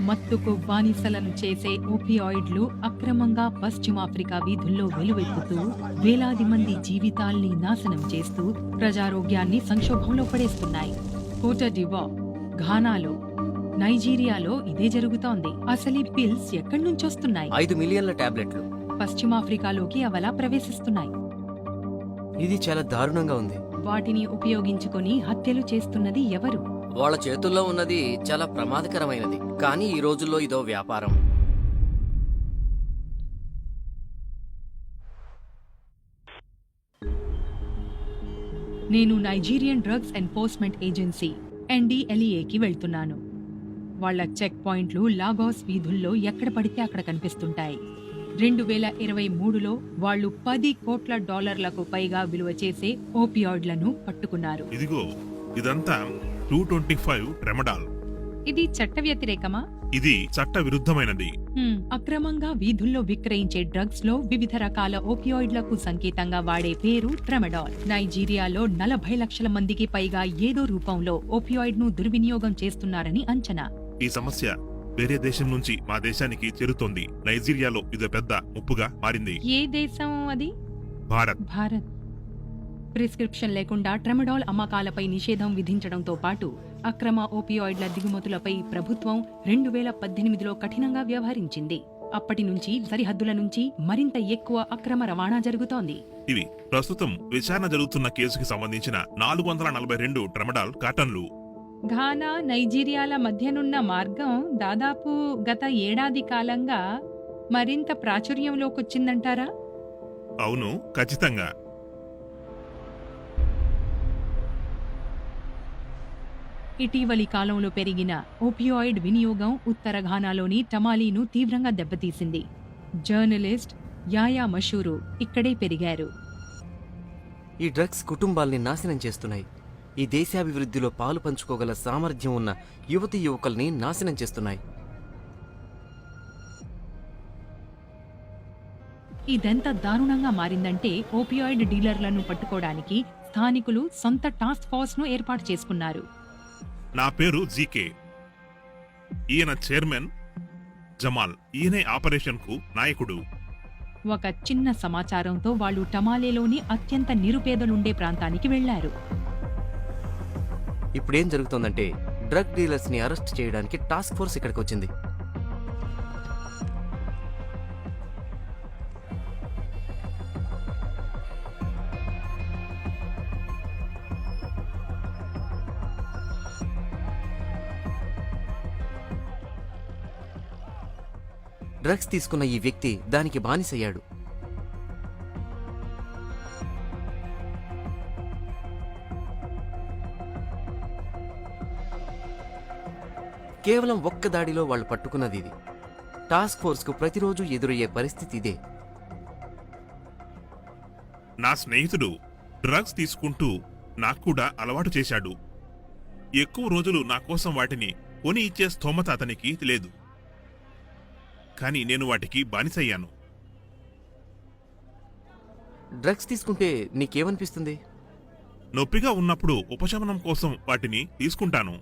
మత్తుకు బానిసలను చేసే ఓపియాయిడ్లు అక్రమంగా పశ్చిమాఫ్రికా వీధుల్లో వెలువెత్తుతూ వేలాది మంది జీవితాల్ని నాశనం చేస్తూ ప్రజారోగ్యాన్ని సంక్షోభంలో పడేస్తున్నాయి. కోట డివార్, ఘానాలో, నైజీరియాలో ఇదే జరుగుతోంది. అసలు ఈ పిల్స్ ఎక్కడి నుంచొస్తున్నాయి? 5 మిలియన్ల టాబ్లెట్లు. పశ్చిమాఫ్రికాలోకి అవలా ప్రవేశిస్తున్నాయి. ఇది చాలా దారుణంగా ఉంది. వాటిని ఉపయోగించుకొని హత్యలు చేస్తున్నది ఎవరు? వాళ్ళ చేతుల్లో ఉన్నది చాలా ప్రమాదకరమైనది, కానీ ఈ రోజుల్లో ఇదో వ్యాపారం. నేను నైజీరియన్ డ్రగ్స్ ఎన్ఫోర్స్మెంట్ ఏజెన్సీ NDLEAకి వెళ్తున్నాను. వాళ్ల చెక్ పాయింట్లు లాగోస్ వీధుల్లో ఎక్కడ పడితే అక్కడ కనిపిస్తుంటాయి. 2023లో వాళ్లు $10 కోట్ల పైగా విలువ చేసే ఓపియాయిడ్లను పట్టుకున్నారు. ఇదిగో ఇదంతా 225 ట్రెమడాల్. ఇది చట్ట వ్యతిరేకమా? ఇది చట్ట విరుద్ధమైనది. అక్రమంగా వీధుల్లో విక్రయించే డ్రగ్స్ లో వివిధ రకాల ఓపియాయిడ్లకు సంకేతంగా వాడే పేరు ట్రెమడాల్. నైజీరియాలో 40 లక్షల మందికి పైగా ఏదో రూపంలో ఓపియాయిడ్ ను దుర్వినియోగం చేస్తున్నారని అంచనా. ఈ సమస్య వేరే దేశం నుంచి మా దేశానికి చేరుతోంది. నైజీరియాలో ఇది పెద్ద ముప్పుగా మారింది. ఏ దేశం అది? భారత్. ప్రిస్క్రిప్షన్ లేకుండా ట్రెమడాల్ అమ్మకాలపై నిషేధం విధించడంతో పాటు అక్రమ ఓపియాయిడ్ల దిగుమతులపై ప్రభుత్వం 2018లో కఠినంగా వ్యవహరించింది. అప్పటి నుంచి సరిహద్దుల నుంచి మరింత ఎక్కువ అక్రమ రవాణా జరుగుతోంది. ఇవి ప్రస్తుతం విచారణ జరుగుతున్న కేసుకి సంబంధించిన 442 ట్రెమడాల్ కాటన్లు. ఘానా, నైజీరియాల మధ్యనున్న మార్గం దాదాపు గత ఏడాది కాలంగా మరింత ప్రాచుర్యంలోకొచ్చిందంటారా? అవును, ఖచ్చితంగా. ఇటీవలి కాలంలో పెరిగిన ఓపియాయిడ్ వినియోగం ఉత్తర ఘానాలోని టమాలీను తీవ్రంగా దెబ్బతీసింది. జర్నలిస్ట్ యాయా మషూరు ఇక్కడే పెరిగారు. ఈ డ్రగ్స్ కుటుంబాల్ని నాశనం చేస్తున్నాయి. ఈ దేశాభివృద్ధిలో పాలు పంచుకోగల సామర్థ్యం ఉన్న యువతీ యువకుల్ని నాశనం చేస్తున్నాయి. ఇదెంత దారుణంగా మారిందంటే ఓపియాయిడ్ డీలర్లను పట్టుకోవడానికి స్థానికులు సొంత టాస్క్ ఫోర్స్ ను ఏర్పాటు చేసుకున్నారు. నా పేరు జీకే. ఈయన చైర్మన్ జమాల్. ఈయనే ఆపరేషన్ కు నాయకుడు. ఒక చిన్న సమాచారంతో వాళ్ళు టమాలేలోని అత్యంత నిరుపేదలుండే ప్రాంతానికి వెళ్లారు. ఇప్పుడేం జరుగుతోందంటే డ్రగ్ డీలర్స్ ని అరెస్ట్ చేయడానికి టాస్క్ ఫోర్స్ ఇక్కడికి వచ్చింది. డ్రగ్స్ తీసుకున్న ఈ వ్యక్తి దానికి బానిసయ్యాడు. కేవలం ఒక్క దాడిలో వాళ్ళు పట్టుకున్నది ఇది. టాస్క్ ఫోర్స్ కు ప్రతిరోజు ఎదురయ్యే పరిస్థితి ఇదే. నా స్నేహితుడు డ్రగ్స్ తీసుకుంటూ నాకు కూడా అలవాటు చేశాడు. ఎక్కువ రోజులు నా కోసం వాటిని కొని ఇచ్చే స్థోమత అతనికి లేదు. కానీ నేను వాటికి బానిసయ్యాను. డ్రగ్స్ తీసుకుంటే నీకేమనిపిస్తుంది? నొప్పిగా ఉన్నప్పుడు ఉపశమనం కోసం వాటిని తీసుకుంటాను.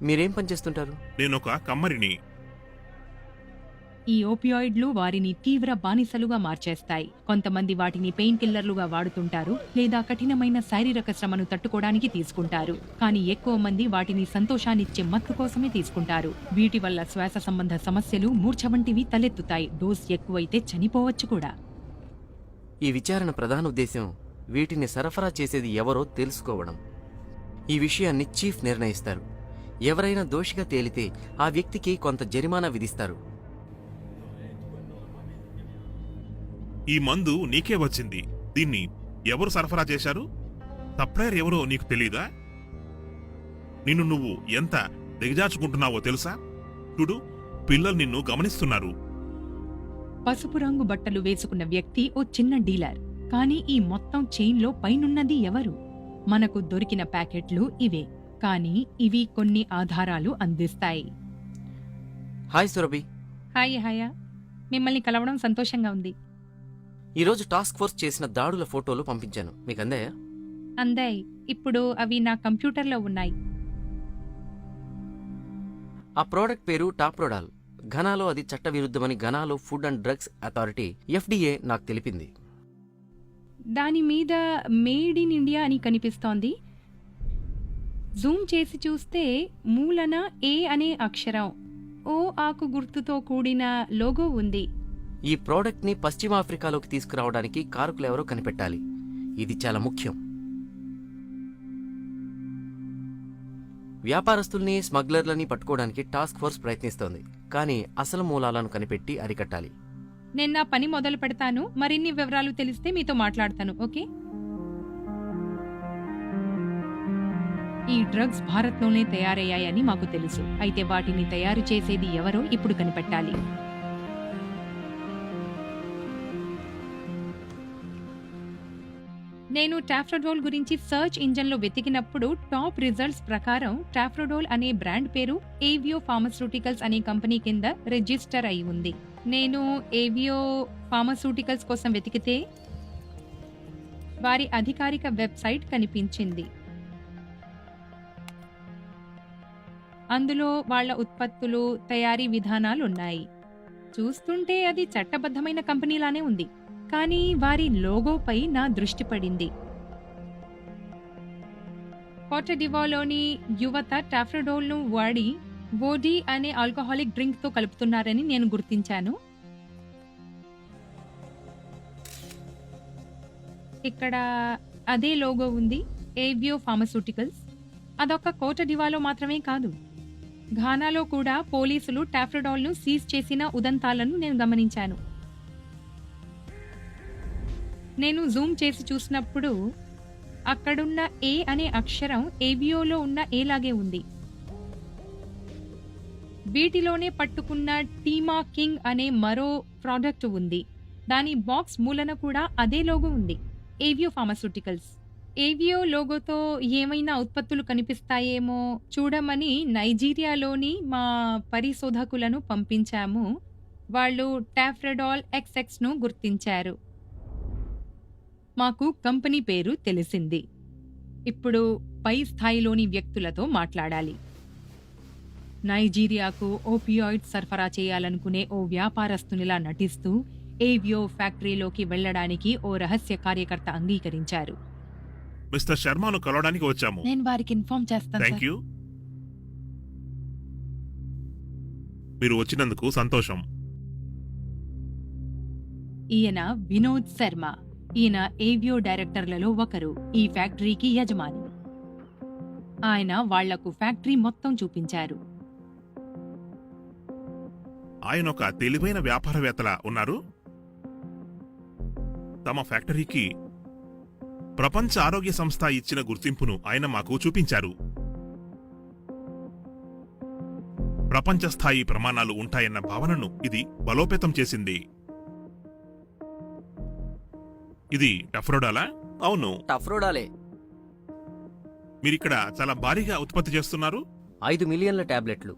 మీరేం పనిచేస్తుంటారు? నేనొక కమ్మరిని. ఈ ఓపియాయిడ్లు వారిని తీవ్ర బానిసలుగా మార్చేస్తాయి. కొంతమంది వాటిని పెయిన్ కిల్లర్లుగా వాడుతుంటారు లేదా కఠినమైన శారీరక శ్రమను తట్టుకోవడానికి తీసుకుంటారు. కానీ ఎక్కువ మంది వాటిని సంతోషాన్నిచ్చే మత్తు కోసమే తీసుకుంటారు. వీటి వల్ల శ్వాస సంబంధ సమస్యలు, మూర్ఛ వంటివి తలెత్తుతాయి. డోస్ ఎక్కువైతే చనిపోవచ్చు కూడా. ఈ విచారణ ప్రధాన ఉద్దేశం వీటిని సరఫరా చేసేది ఎవరో తెలుసుకోవడం. ఈ విషయాన్ని చీఫ్ నిర్ణయిస్తారు. ఎవరైనా దోషిగా తేలితే ఆ వ్యక్తికి కొంత జరిమానా విధిస్తారు. ఈ మందు నీకే వచ్చింది. దీన్ని ఎవరు సరఫరా చేశారు? సప్లయర్ ఎవరో నీకు తెలీదా? నిన్ను నువ్వు ఎంత దిగజార్చుకుంటున్నావో తెలుసా? చూడు, పిల్లలు నిన్ను గమనిస్తున్నారు. పసుపు రంగు బట్టలు వేసుకున్న వ్యక్తి ఓ చిన్న డీలర్. కానీ ఈ మొత్తం చైన్లో పైనున్నది ఎవరు? మనకు దొరికిన ప్యాకెట్లు ఇవే, కానీ ఇవి కొన్ని ఆధారాలు అందిస్తాయి. హాయ్ సురభి. హాయ్ హాయా, మిమ్మల్ని కలవడం సంతోషంగా ఉంది. ఈరోజు టాస్క్ ఫోర్స్ చేసిన దాడుల ఫోటోలు పంపించాను, మీకు అందాయా? అందాయి. ఇప్పుడు అవి నా కంప్యూటర్లో ఉన్నాయి. ఆ ప్రోడక్ట్ పేరు టాప్రోడాల్. ఘనాలో అది చట్టవిరుద్ధమని ఘనాలో food and drugs authority FDA నాకు తెలిపింది. దాని మీద మేడ్ ఇన్ ఇండియా అని కనిపిస్తోంది. జూమ్ చేసి చూస్తే మూలన ఏ అనే అక్షరం ఓ ఆకు గుర్తుతో కూడిన లోగో ఉంది. ఈ ప్రోడక్ట్ని పశ్చిమాఫ్రికాలోకి తీసుకురావడానికి కారకులెవరో కనిపెట్టాలి. ఇది చాలా ముఖ్యం. వ్యాపారస్తుల్ని, స్మగ్లర్లని పట్టుకోవడానికి టాస్క్ ఫోర్స్ ప్రయత్నిస్తోంది. కానీ అసలు మూలాలను కనిపెట్టి అరికట్టాలి. నేను నా పని మొదలు పెడతాను. మరిన్ని వివరాలు తెలిస్తే మీతో మాట్లాడతాను. ఓకే? ఈ డ్రగ్స్ భారత్లోనే తయారయ్యాయని మాకు తెలుసు. అయితే వాటిని తయారు చేసేది ఎవరో ఇప్పుడు కనిపెట్టాలి. నేను టాఫ్రోడోల్ గురించి సర్చ్ ఇంజన్లో వెతికినప్పుడు టాప్ రిజల్ట్స్ ప్రకారం టాఫ్రోడోల్ అనే బ్రాండ్ పేరు ఏవియో ఫార్మస్యూటికల్స్ అనే కంపెనీ కింద రిజిస్టర్ అయి ఉంది. నేను ఏవియో ఫార్మస్యూటికల్స్ కోసం వెతికితే వారి అధికారిక వెబ్సైట్ కనిపించింది. అందులో వాళ్ళ ఉత్పత్తులు, తయారీ విధానాలు ఉన్నాయి. చూస్తుంటే అది చట్టబద్ధమైన కంపెనీలానే ఉంది. కానీ వారి లోగోపై నా దృష్టి పడింది. కోటడివాలోని యువత టాఫ్రోడోల్ను వాడి వోడీ అనే ఆల్కహాలిక్ డ్రింక్తో కలుపుతున్నారని నేను గుర్తించాను. ఇక్కడ అదే లోగో ఉంది, ఏవియో ఫార్మస్యూటికల్స్. అదొక కోటడివాలో మాత్రమే కాదు, ఘానాలో కూడా పోలీసులు టాఫ్రోడోల్ను సీజ్ చేసిన ఉదంతాలను నేను గమనించాను. నేను జూమ్ చేసి చూసినప్పుడు అక్కడున్న ఏ అనే అక్షరం ఏవియోలో ఉన్న ఏ లాగే ఉంది. వీటిలోనే పట్టుకున్న టీమా కింగ్ అనే మరో ప్రోడక్ట్ ఉంది. దాని బాక్స్ మూలన కూడా అదే లోగో ఉంది, ఏవియో ఫార్మస్యూటికల్స్. ఏవియో లోగోతో ఏమైనా ఉత్పత్తులు కనిపిస్తాయేమో చూడమని నైజీరియాలోని మా పరిశోధకులను పంపించాము. వాళ్ళు టాఫ్రోడోల్ XX ను గుర్తించారు. మాకు కంపెనీ పేరు తెలిసింది. ఇప్పుడు పై స్థాయిలోని వ్యక్తులతో మాట్లాడాలి. నైజీరియాకు ఓపియాయిడ్ సరఫరా చేయాలనుకునే ఓ వ్యాపారస్తునిలా నటిస్తూ ఏవియో ఫ్యాక్టరీలోకి వెళ్లడానికి ఓ రహస్య కార్యకర్త అంగీకరించారు. మిస్టర్ శర్మను కలవడానికి వచ్చాము. నేను వారికి ఇన్ఫార్మ్ చేస్తాను. Thank you. మీరు వచ్చినందుకు సంతోషం. ఈయన వినోద్ శర్మ. ఈయన ఏవియో డైరెక్టర్లలో ఒకరు. ఈ ఫ్యాక్టరీకి యజమాని. ఆయన వాళ్లకు ఫ్యాక్టరీ మొత్తం చూపించారు. ఆయన ఒక తెలివైన వ్యాపారవేత్తలా ఉన్నారు. తమ ఫ్యాక్టరీకి ప్రపంచ ఆరోగ్య సంస్థ ఇచ్చిన గుర్తింపును ఆయన మాకు చూపించారు. ప్రపంచ స్థాయి ప్రమాణాలు ఉంటాయన్న భావనను ఇది బలోపేతం చేసింది. ఇది టఫ్రోడాలా? అవును, టఫ్రోడాలే. మీరిక్కడ చాలా భారీగా ఉత్పత్తి చేస్తున్నారు. 5 మిలియన్ల టాబ్లెట్లు.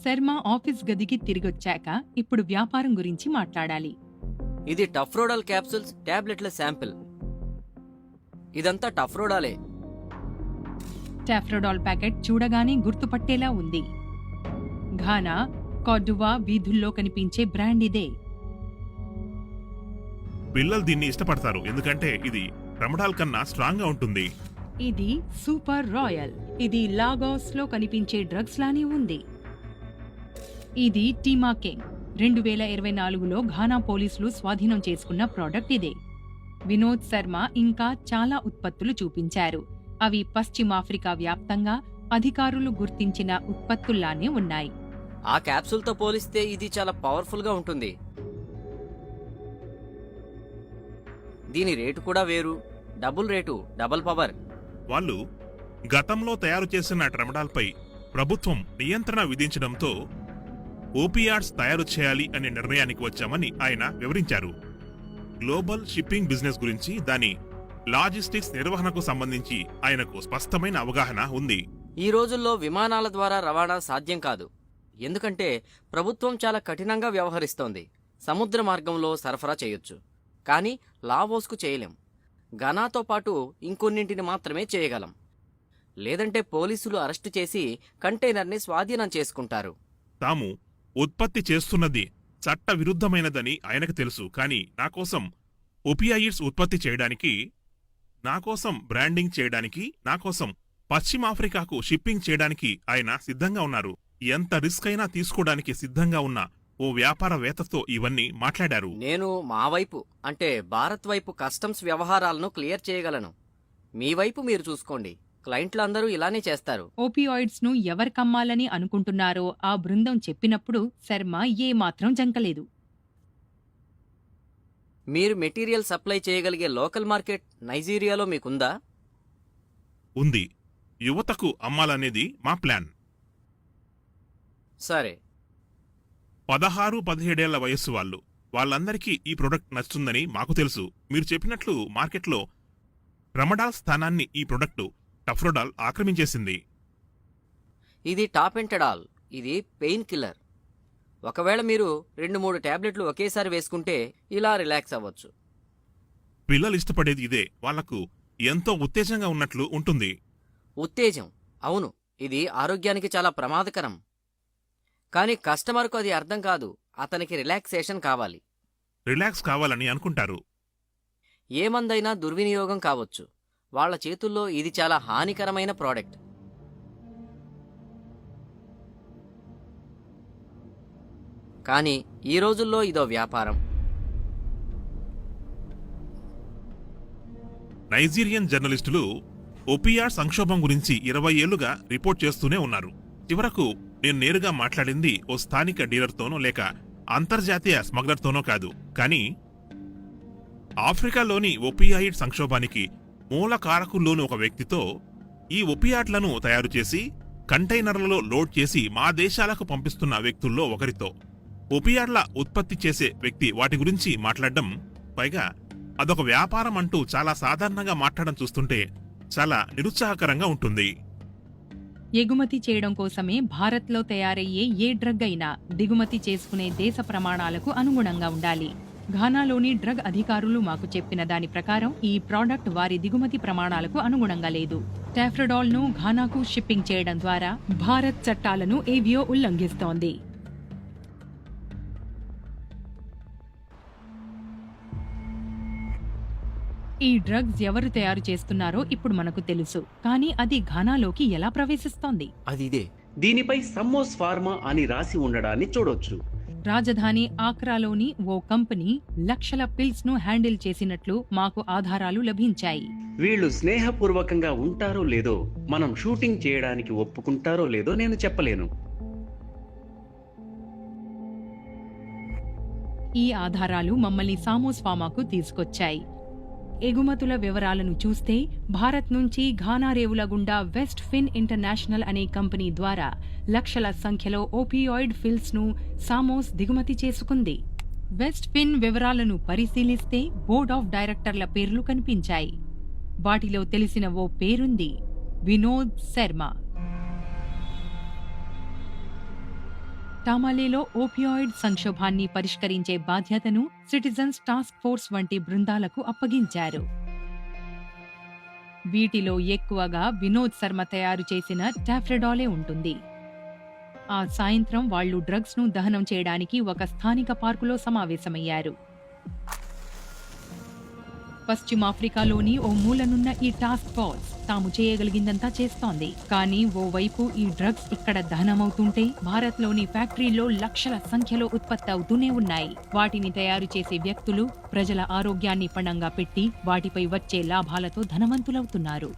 శర్మ ఆఫీస్ గదికి తిరిగొచ్చాక ఇప్పుడు వ్యాపారం గురించి మాట్లాడాలి. ఇది టఫ్రోడాల్ క్యాప్సూల్స్, టాబ్లెట్ల శాంపిల్. ఇదంతా టఫ్రోడాలే. టాఫ్రోడాల్ ప్యాకెట్ చూడగానే గుర్తుపట్టేలా ఉంది. ఘానా, కార్డువా వీధుల్లో కనిపించే బ్రాండ్ ఇదే. పిల్లలు దీన్ని ఇష్టపడతారు ఎందుకంటే ఇది ట్రమడాల్ కన్నా స్ట్రాంగ్ గా ఉంటుంది. ఇది సూపర్ రాయల్. ఇది లాగోస్ లో కనిపించే డ్రగ్స్ లానే ఉంది. ఇది టీమా కింగ్. 2024లో ఘానా పోలీసులు స్వాధీనం చేసుకున్న ప్రోడక్ట్ ఇదే. వినోద్ శర్మ ఇంకా చాలా ఉత్పత్తులు చూపించారు. అవి పశ్చిమాఫ్రికా వ్యాప్తంగా అధికారులు గుర్తించిన ఉత్పత్తుల్లానే ఉన్నాయి. ఆ క్యాప్సూల్తో పోలిస్తే ఇది చాలా పవర్ఫుల్ గా ఉంటుంది. దీని రేటు కూడా వేరు. Double rate, double power. వాళ్ళు గతంలో తయారు చేసిన ట్రమడాల్పై ప్రభుత్వం నియంత్రణ విధించడంతో ఓపియాడ్స్ తయారు చేయాలి అనే నిర్ణయానికి వచ్చామని ఆయన వివరించారు. గ్లోబల్ షిప్పింగ్ బిజినెస్ గురించి, దాని లాజిస్టిక్స్ నిర్వహణకు సంబంధించి ఆయనకు స్పష్టమైన అవగాహన ఉంది. ఈ రోజుల్లో విమానాల ద్వారా రవాణా సాధ్యం కాదు. ఎందుకంటే ప్రభుత్వం చాలా కఠినంగా వ్యవహరిస్తోంది. సముద్ర మార్గంలో సరఫరా చేయొచ్చు, కానీ లావోస్కు చేయలేం. ఘనాతో పాటు ఇంకొన్నింటిని మాత్రమే చేయగలం. లేదంటే పోలీసులు అరెస్టు చేసి కంటైనర్ని స్వాధీనం చేసుకుంటారు. తాము ఉత్పత్తి చేస్తున్నది చట్ట విరుద్ధమైనదని ఆయనకు తెలుసు. కానీ నాకోసం ఒపియాయిడ్స్ ఉత్పత్తి చేయడానికి, నాకోసం బ్రాండింగ్ చేయడానికి, నాకోసం పశ్చిమాఫ్రికాకు షిప్పింగ్ చేయడానికి ఆయన సిద్ధంగా ఉన్నారు. ఎంత రిస్క్ అయినా తీసుకోవడానికి సిద్ధంగా ఉన్న ఓ వ్యాపారవేత్తతో ఇవన్నీ మాట్లాడారు. నేను మా వైపు అంటే భారత్ వైపు కస్టమ్స్ వ్యవహారాలను క్లియర్ చేయగలను. మీ వైపు మీరు చూసుకోండి. క్లయింట్లందరూ ఇలానే చేస్తారు. ఓపియాయిడ్స్ ను ఎవరికమ్మాలని అనుకుంటున్నారో ఆ బృందం చెప్పినప్పుడు శర్మ ఏమాత్రం జంకలేదు. మీరు మెటీరియల్ సప్లై చేయగలిగే లోకల్ మార్కెట్ నైజీరియాలో మీకుందా? ఉంది. యువతకు అమ్మాలనేది మా ప్లాన్. సరే. 16-17 వయస్సు వాళ్ళు, వాళ్ళందరికీ ఈ ప్రొడక్ట్ నచ్చుతుందని మాకు తెలుసు. మీరు చెప్పినట్లు మార్కెట్లో ట్రమడాల్ స్థానాన్ని ఈ ప్రొడక్టు టఫ్రోడాల్ ఆక్రమించేసింది. ఇది టాపెంటడాల్. ఇది పెయిన్ కిల్లర్. ఒకవేళ మీరు 2-3 టాబ్లెట్లు ఒకేసారి వేసుకుంటే ఇలా రిలాక్స్ అవ్వచ్చు. పిల్లలు ఇష్టపడేది ఇదే. వాళ్లకు ఎంతో ఉత్తేజంగా ఉన్నట్లు ఉంటుంది. ఉత్తేజం, అవును, ఇది ఆరోగ్యానికి చాలా ప్రమాదకరం. కానీ కస్టమర్కు అది అర్థం కాదు. అతనికి రిలాక్సేషన్ కావాలి. రిలాక్స్ కావాలని అనుకుంటారు. ఏ మందైనా దుర్వినియోగం కావచ్చు. వాళ్ల చేతుల్లో ఇది చాలా హానికరమైన ప్రోడక్ట్. కానీ ఈ రోజుల్లో ఇదో వ్యాపారం. నైజీరియన్ జర్నలిస్టులు ఒపియాడ్ సంక్షోభం గురించి 20 ఏళ్లుగా రిపోర్ట్ చేస్తూనే ఉన్నారు. చివరకు నేను నేరుగా మాట్లాడింది ఓ స్థానిక డీలర్తోనో లేక అంతర్జాతీయ స్మగ్లర్తోనో కాదు, కానీ ఆఫ్రికాలోని ఒపియాయిడ్ సంక్షోభానికి మూల కారకుల్లోని ఒక వ్యక్తితో, ఈ ఒపియాడ్లను తయారు చేసి కంటైనర్లలో లోడ్ చేసి మా దేశాలకు పంపిస్తున్న వ్యక్తుల్లో ఒకరితో. ఒపియాడ్ల ఉత్పత్తి చేసే వ్యక్తి వాటి గురించి మాట్లాడడం, పైగా అదొక వ్యాపారం అంటూ చాలా సాధారణంగా మాట్లాడడం చూస్తుంటే చాలా నిరుత్సాహకరంగా ఉంటుంది. ఎగుమతి చేయడం కోసమే భారత్లో తయారయ్యే ఏ డ్రగ్ అయినా దిగుమతి చేసుకునే దేశ ప్రమాణాలకు అనుగుణంగా ఉండాలి. ఘానాలోని డ్రగ్ అధికారులు మాకు చెప్పిన దాని ప్రకారం ఈ ప్రోడక్ట్ వారి దిగుమతి ప్రమాణాలకు అనుగుణంగా లేదు. టాఫ్రోడాల్ ను ఘానాకు షిప్పింగ్ చేయడం ద్వారా భారత్ చట్టాలను ఏవియో ఉల్లంఘిస్తోంది. ఈ డ్రగ్స్ ఎవరు తయారు చేస్తున్నారో ఇప్పుడు మనకు తెలుసు. కానీ అది ఘానాలోకి ఎలా ప్రవేశిస్తోంది? అది ఇదే. దీనిపై సమ్మోస్ ఫార్మా అని రాసి ఉండడాన్ని చూడొచ్చు. రాజధాని ఆక్రాలోని ఓ కంపెనీ లక్షల పిల్స్ ను హ్యాండిల్ చేసినట్లు మాకు ఆధారాలు లభించాయి. వీళ్ళు స్నేహపూర్వకంగా ఉంటారో లేదో, మనం షూటింగ్ చేయడానికి ఒప్పుకుంటారో లేదో నేను చెప్పలేను. ఈ ఆధారాలు మమ్మల్ని సామోస్ ఫార్మాకు తీసుకొచ్చాయి. ఎగుమతుల వివరాలను చూస్తే భారత్ నుంచి ఘానా రేవుల గుండా వెస్ట్ ఫిన్ ఇంటర్నేషనల్ అనే కంపెనీ ద్వారా లక్షల సంఖ్యలో ఓపియాయిడ్ ఫిల్స్ ను సామోస్ దిగుమతి చేసుకుంది. వెస్ట్ ఫిన్ వివరాలను పరిశీలిస్తే బోర్డ్ ఆఫ్ డైరెక్టర్ల పేర్లు కనిపించాయి. వాటిలో తెలిసిన ఓ పేరుంది, వినోద్ శర్మ. టామాలేలో ఓపియాయిడ్ సంక్షోభాన్ని పరిష్కరించే బాధ్యతను సిటిజన్స్ టాస్క్ ఫోర్స్ వంటి బృందాలకు అప్పగించారు. వీటిలో ఎక్కువగా వినోద్ శర్మ తయారు చేసిన టాఫ్రోడాలే ఉంటుంది. ఆ సాయంత్రం వాళ్లు డ్రగ్స్ ను దహనం చేయడానికి ఒక స్థానిక పార్కులో సమావేశమయ్యారు. పశ్చిమాఫ్రికాలోని ఓ మూలనున్న ఈ టాస్క్ ఫోర్స్ తాము చేయగలిగిందంతా చేస్తోంది. కానీ ఓవైపు ఈ డ్రగ్స్ ఇక్కడ దహనమవుతుంటే భారత్లోని ఫ్యాక్టరీల్లో లక్షల సంఖ్యలో ఉత్పత్తి అవుతూనే ఉన్నాయి. వాటిని తయారు చేసే వ్యక్తులు ప్రజల ఆరోగ్యాన్ని పణంగా పెట్టి వాటిపై వచ్చే లాభాలతో ధనవంతులవుతున్నారు.